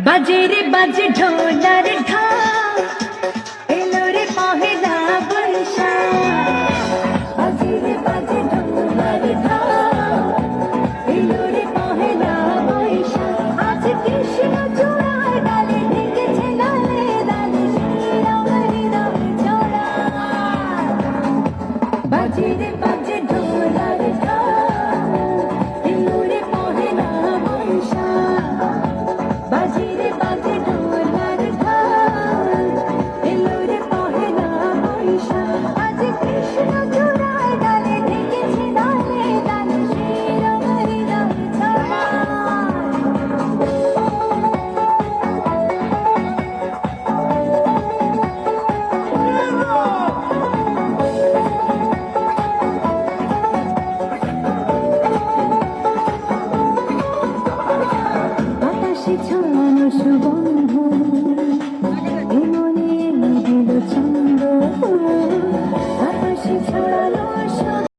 বাজে রে বাজে ঢোলার ঢাক, এলো রে পহেলা বৈশাখ। বাজে রে বাজে ঢোলার ঢাক, এলো রে পহেলা বৈশাখ। আজ কৃষ্ণ চূড়ার ডালে ঢেকেছে ডালে ডালে শ্রীরাম হৃদয় জোড়া। বাজে রে বাজে ঢোলার ঢাক, এলো রে পহেলা বৈশাখ। বাজে রে বাজে ঢোলার ঢাক, এলো রে পহেলা বৈশাখ। আজ কৃষ্ণ চূড়ার ডালে ঢেকেছে ডালে ডালে শ্রীরাম হৃদয় জোড়া। বাতাসে ছড়ানো সুগন্ধ